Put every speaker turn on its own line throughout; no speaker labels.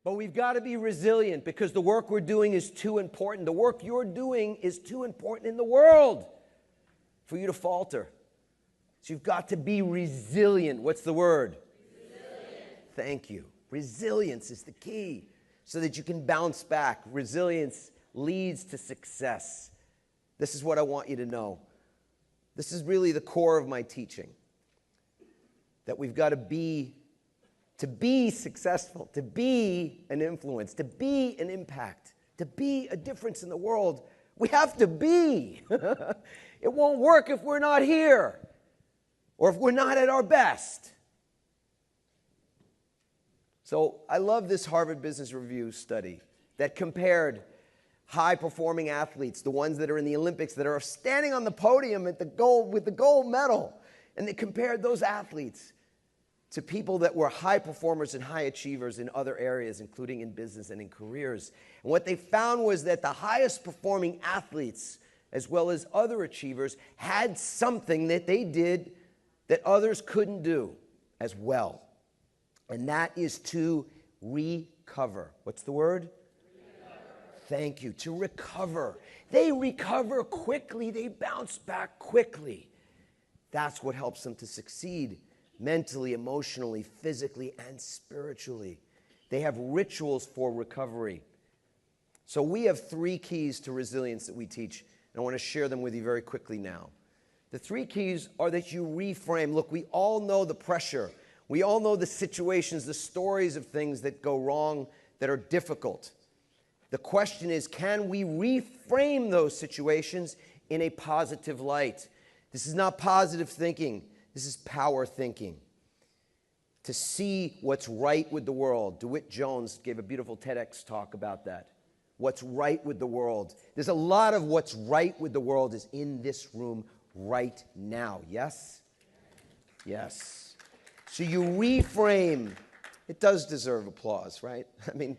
But we've got to be resilient because the work we're doing is too important. The work you're doing is too important in the world for you to falter. So you've got to be resilient. What's the word? Resilient. Thank you. Resilience is the key so that you can bounce back. Resilience leads to success. This is what I want you to know. This is really the core of my teaching. That we've got to be successful, to be an influence, to be an impact, to be a difference in the world. We have to be. It won't work if we're not here or if we're not at our best. So I love this Harvard Business Review study that compared high-performing athletes, the ones that are in the Olympics, that are standing on the podium with the gold medal, and they compared those athletes to people that were high performers and high achievers in other areas, including in business and in careers. And what they found was that the highest performing athletes, as well as other achievers, had something that they did that others couldn't do as well. And that is to recover. What's the word? Recover. Thank you. To recover. They recover quickly. They bounce back quickly. That's what helps them to succeed mentally, emotionally, physically, and spiritually. They have rituals for recovery. So we have 3 keys to resilience that we teach, and I want to share them with you very quickly now. The 3 keys are that you reframe. Look, we all know the pressure. We all know the situations, the stories of things that go wrong, that are difficult. The question is, can we reframe those situations in a positive light? This is not positive thinking. This is power thinking. To see what's right with the world. DeWitt Jones gave a beautiful TEDx talk about that. What's right with the world. There's a lot of what's right with the world is in this room right now. Yes? Yes. So you reframe. It does deserve applause, right? I mean,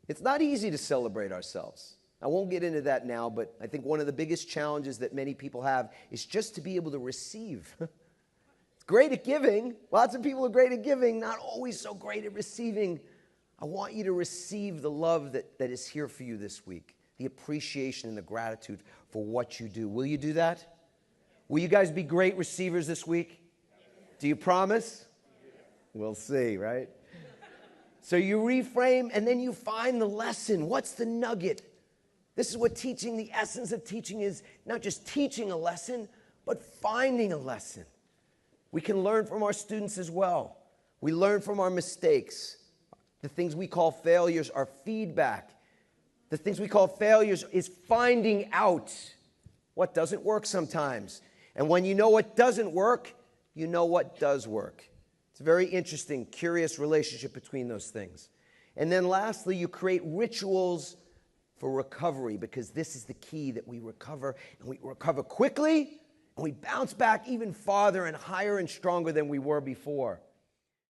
it's not easy to celebrate ourselves. I won't get into that now, but I think one of the biggest challenges that many people have is just to be able to receive. It's great at giving. Lots of people are great at giving, not always so great at receiving. I want you to receive the love that is here for you this week, the appreciation and the gratitude for what you do. Will you do that? Will you guys be great receivers this week? Do you promise? We'll see, right? So you reframe and then you find the lesson. What's the nugget? This is what teaching, the essence of teaching is, not just teaching a lesson, but finding a lesson. We can learn from our students as well. We learn from our mistakes. The things we call failures are feedback. The things we call failures is finding out what doesn't work sometimes. And when you know what doesn't work, you know what does work. It's a very interesting, curious relationship between those things. And then lastly, you create rituals for recovery, because this is the key, that we recover, and we recover quickly, and we bounce back even farther and higher and stronger than we were before.